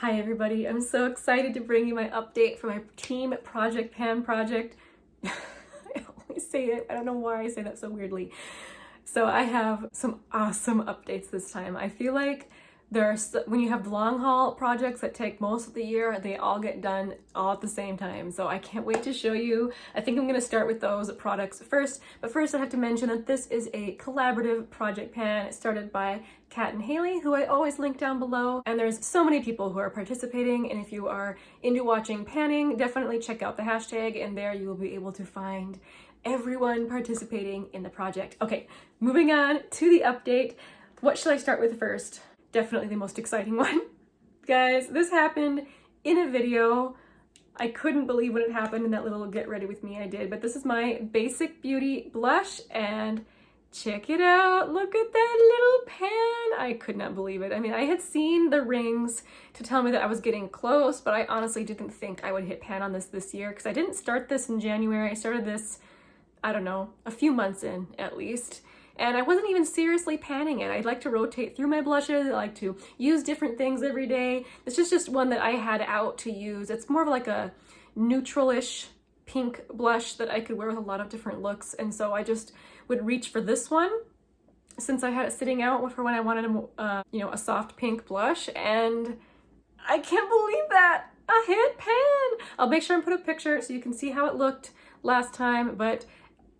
Hi everybody, I'm so excited to bring you my update for my team project pan project. I always say it, I don't know why I say that so weirdly. So I have some awesome updates this time. I feel like when you have long haul projects that take most of the year, they all get done all at the same time. So I can't wait to show you. I think I'm gonna start with those products first, but first I have to mention that this is a collaborative project pan. It's started by Kat and Hailey, who I always link down below. And there's so many people who are participating. And if you are into watching panning, definitely check out the hashtag, and there you will be able to find everyone participating in the project. Okay, moving on to the update. What should I start with first? Definitely the most exciting one. Guys, this happened in a video. I couldn't believe when it happened in that little get ready with me I did, but this is my Basic Beauty blush, and check it out. Look at that little pan. I could not believe it. I mean, I had seen the rings to tell me that I was getting close, but I honestly didn't think I would hit pan on this year because I didn't start this in January. I started this, I don't know, a few months in at least. And I wasn't even seriously panning it. I'd like to rotate through my blushes. I like to use different things every day. This is just one that I had out to use. It's more of like a neutral-ish pink blush that I could wear with a lot of different looks. And so I just would reach for this one since I had it sitting out for when I wanted a soft pink blush. And I can't believe that I hit pan. I'll make sure and put a picture so you can see how it looked last time, but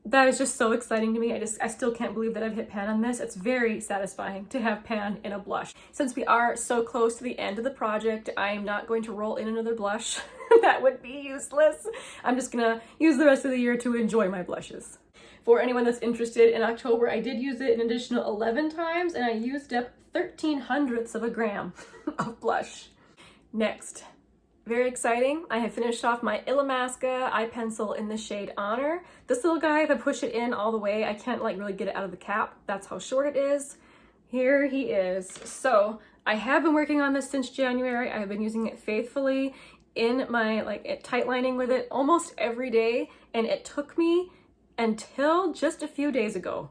that is just so exciting to me. I still can't believe that I've hit pan on this. It's very satisfying to have pan in a blush. Since we are so close to the end of the project, I am not going to roll in another blush. That would be useless. I'm just gonna use the rest of the year to enjoy my blushes. For anyone that's interested, in October I did use it an additional 11 times, and I used up 13/100ths of a gram of blush. Next. Very exciting. I have finished off my Illamasqua eye pencil in the shade Honor. This little guy, if I push it in all the way, I can't really get it out of the cap. That's how short it is. Here he is. So I have been working on this since January. I have been using it faithfully in my tight lining with it almost every day. And it took me until just a few days ago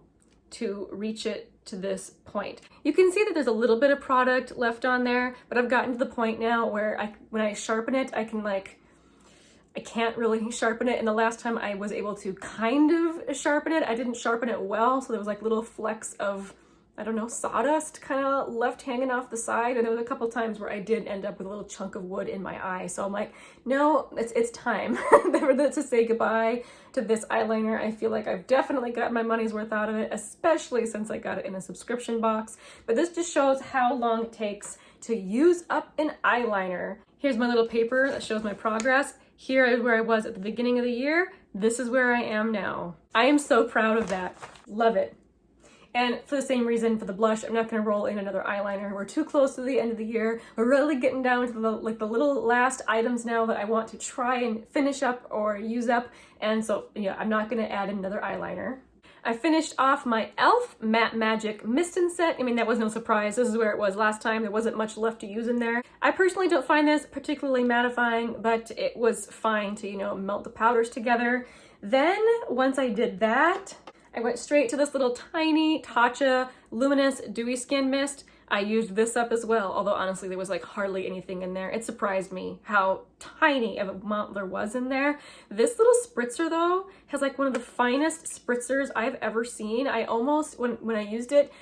to reach it to this point. You can see that there's a little bit of product left on there, but I've gotten to the point now where when I sharpen it, I can't really sharpen it. And the last time I was able to kind of sharpen it, I didn't sharpen it well. So there was like little flecks of, I don't know, sawdust kind of left hanging off the side. And there was a couple times where I did end up with a little chunk of wood in my eye. So I'm like, no, it's time to say goodbye to this eyeliner. I feel like I've definitely got my money's worth out of it, especially since I got it in a subscription box. But this just shows how long it takes to use up an eyeliner. Here's my little paper that shows my progress. Here is where I was at the beginning of the year. This is where I am now. I am so proud of that. Love it. And for the same reason for the blush, I'm not going to roll in another eyeliner. We're too close to the end of the year. We're really getting down to the little last items now that I want to try and finish up or use up. And so, yeah, I'm not going to add another eyeliner. I finished off my e.l.f. Matte Magic Mist and Set. I mean, that was no surprise. This is where it was last time. There wasn't much left to use in there. I personally don't find this particularly mattifying, but it was fine to, melt the powders together. Then, once I did that, I went straight to this little tiny Tatcha Luminous Dewy Skin Mist. I used this up as well, although honestly there was hardly anything in there. It surprised me how tiny of a amount there was in there. This little spritzer though has one of the finest spritzers I've ever seen. I almost, when I used it,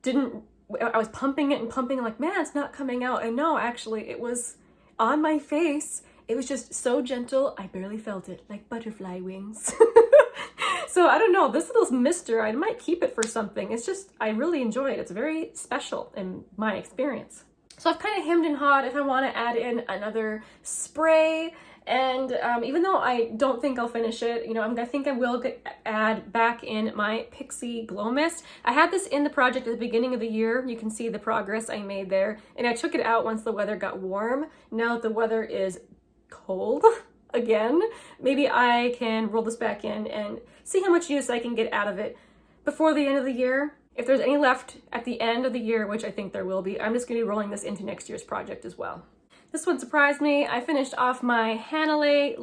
I was pumping it and pumping, like, man, it's not coming out. And no, actually it was on my face. It was just so gentle, I barely felt it, like butterfly wings. So I don't know, this little mister, I might keep it for something. It's just, I really enjoy it. It's very special in my experience. So I've kind of hemmed and hawed if I want to add in another spray. And even though I don't think I'll finish it, I think I will add back in my Pixie Glow Mist. I had this in the project at the beginning of the year. You can see the progress I made there. And I took it out once the weather got warm. Now that the weather is cold again, maybe I can roll this back in and see how much use I can get out of it before the end of the year. If there's any left at the end of the year, which I think there will be, I'm just going to be rolling this into next year's project as well. This one surprised me. I finished off my Hanalei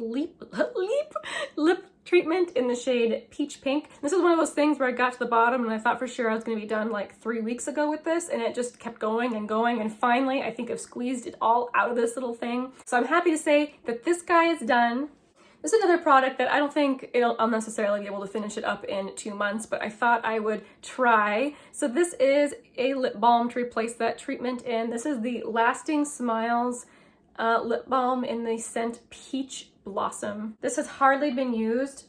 lip treatment in the shade Peach Pink. This is one of those things where I got to the bottom and I thought for sure I was going to be done like 3 weeks ago with this, and it just kept going and going, and finally I think I've squeezed it all out of this little thing. So I'm happy to say that this guy is done. This is another product that I don't think I'll necessarily be able to finish it up in 2 months, but I thought I would try. So this is a lip balm to replace that treatment in. This is the Lasting Smiles lip balm in the scent Peach Blossom. This has hardly been used.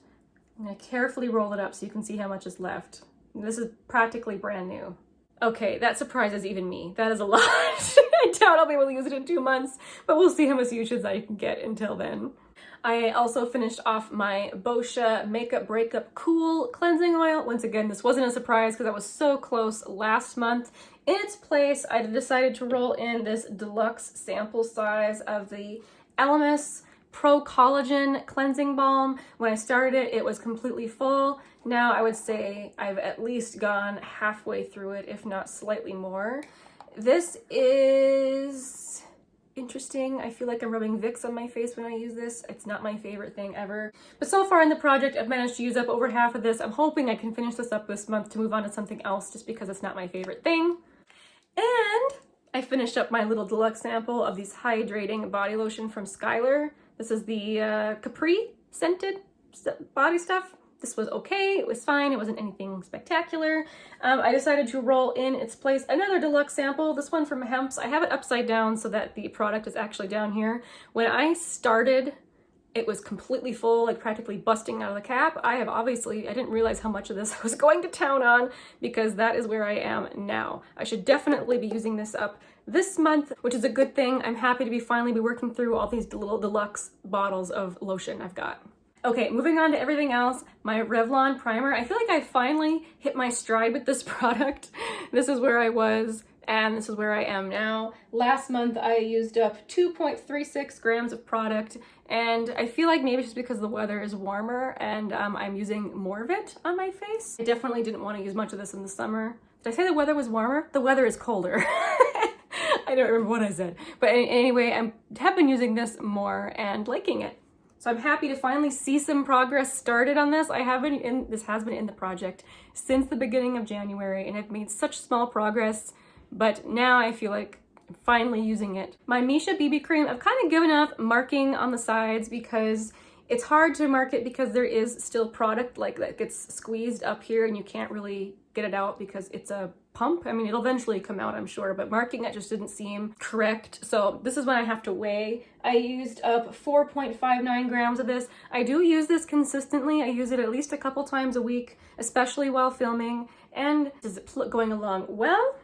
I'm gonna carefully roll it up so you can see how much is left. This is practically brand new. Okay, that surprises even me. That is a lot. I doubt I'll be able to use it in 2 months, but we'll see how much usage I can get until then. I also finished off my Mocha Makeup Breakup Cool Cleansing Oil. Once again, this wasn't a surprise because I was so close last month. In its place, I decided to roll in this deluxe sample size of the Elemis Pro Collagen Cleansing Balm. When I started it, it was completely full. Now I would say I've at least gone halfway through it, if not slightly more. This is interesting. I feel like I'm rubbing Vicks on my face when I use this. It's not my favorite thing ever. But so far in the project, I've managed to use up over half of this. I'm hoping I can finish this up this month to move on to something else just because it's not my favorite thing. And I finished up my little deluxe sample of these hydrating body lotion from Skylar. This is the Capri scented body stuff. This was okay, it was fine, it wasn't anything spectacular. I decided to roll in its place another deluxe sample, this one from Hemp's. I have it upside down so that the product is actually down here. When I started, it was completely full, like practically busting out of the cap. I didn't realize how much of this I was going to town on because that is where I am now. I should definitely be using this up this month, which is a good thing. I'm happy to finally be working through all these little deluxe bottles of lotion I've got. Okay, moving on to everything else, my Revlon primer. I feel like I finally hit my stride with this product. This is where I was, and this is where I am now. Last month, I used up 2.36 grams of product, and I feel like maybe it's just because the weather is warmer and I'm using more of it on my face. I definitely didn't want to use much of this in the summer. Did I say the weather was warmer? The weather is colder. I don't remember what I said. But anyway, I have been using this more and liking it. So I'm happy to finally see some progress started on this. This has been in the project since the beginning of January, and I've made such small progress, but now I feel like I'm finally using it. My Missha BB cream, I've kind of given up marking on the sides because it's hard to mark it because there is still product like that gets squeezed up here and you can't really get it out because it's a pump. I mean, it'll eventually come out, I'm sure, but marking it just didn't seem correct. So this is when I have to weigh. I used up 4.59 grams of this. I do use this consistently. I use it at least a couple times a week, especially while filming. And is it going along well?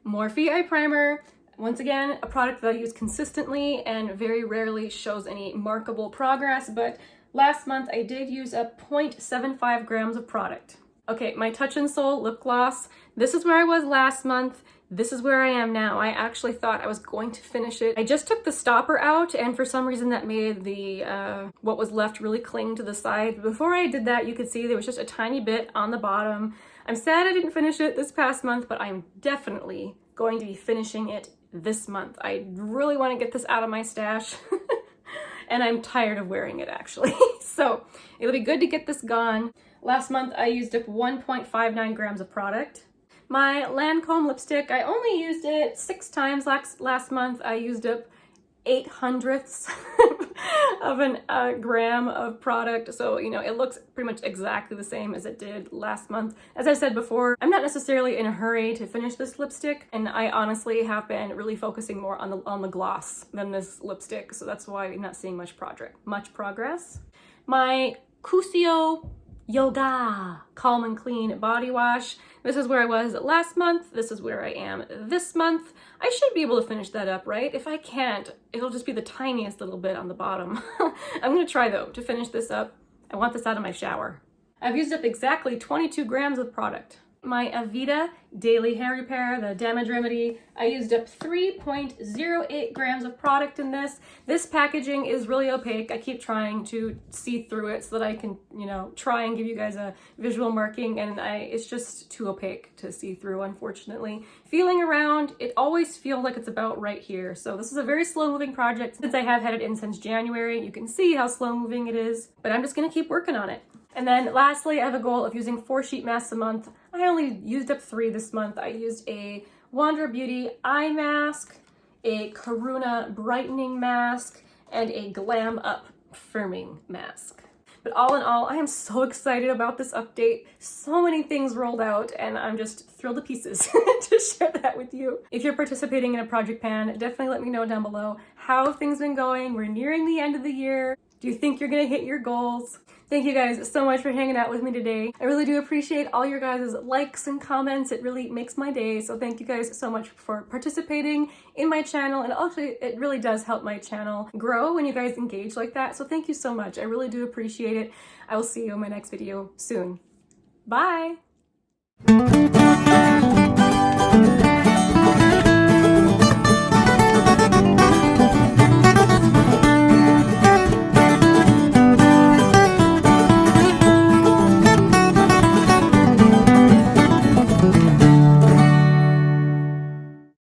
Morphe Eye Primer. Once again, a product that I use consistently and very rarely shows any markable progress, but last month I did use up 0.75 grams of product. Okay, my Touch in Sol lip gloss. This is where I was last month. This is where I am now. I actually thought I was going to finish it. I just took the stopper out, and for some reason that made the what was left really cling to the side. Before I did that, you could see there was just a tiny bit on the bottom. I'm sad I didn't finish it this past month, but I'm definitely going to be finishing it this month. I really want to get this out of my stash. And I'm tired of wearing it actually. So it'll be good to get this gone. Last month I used up 1.59 grams of product. My Lancome lipstick, I only used it 6 times last month. I used up 0.08 of a gram of product. So, you know, it looks pretty much exactly the same as it did last month. As I said before, I'm not necessarily in a hurry to finish this lipstick, and I honestly have been really focusing more on the gloss than this lipstick. So that's why I'm not seeing much progress. My Cusio Yoga Calm and Clean Body Wash. This is where I was last month. This is where I am this month. I should be able to finish that up, right? If I can't, it'll just be the tiniest little bit on the bottom. I'm gonna try though to finish this up. I want this out of my shower. I've used up exactly 22 grams of product. My Aveda Daily Hair Repair, the Damage Remedy. I used up 3.08 grams of product in this. This packaging is really opaque. I keep trying to see through it so that I can, you know, try and give you guys a visual marking, and it's just too opaque to see through, unfortunately. Feeling around, it always feels like it's about right here. So this is a very slow moving project. Since I have had it in since January, you can see how slow moving it is, but I'm just gonna keep working on it. And then lastly, I have a goal of using 4 sheet masks a month. I only used up 3 this month. I used a Wander Beauty eye mask, a Karuna brightening mask, and a Glam Up firming mask. But all in all, I am so excited about this update. So many things rolled out, and I'm just thrilled to pieces to share that with you. If you're participating in a project pan, definitely let me know down below how have things been going. We're nearing the end of the year. Do you think you're gonna hit your goals? Thank you guys so much for hanging out with me today. I really do appreciate all your guys' likes and comments. It really makes my day. So thank you guys so much for participating in my channel. And actually, it really does help my channel grow when you guys engage like that. So thank you so much. I really do appreciate it. I will see you in my next video soon. Bye.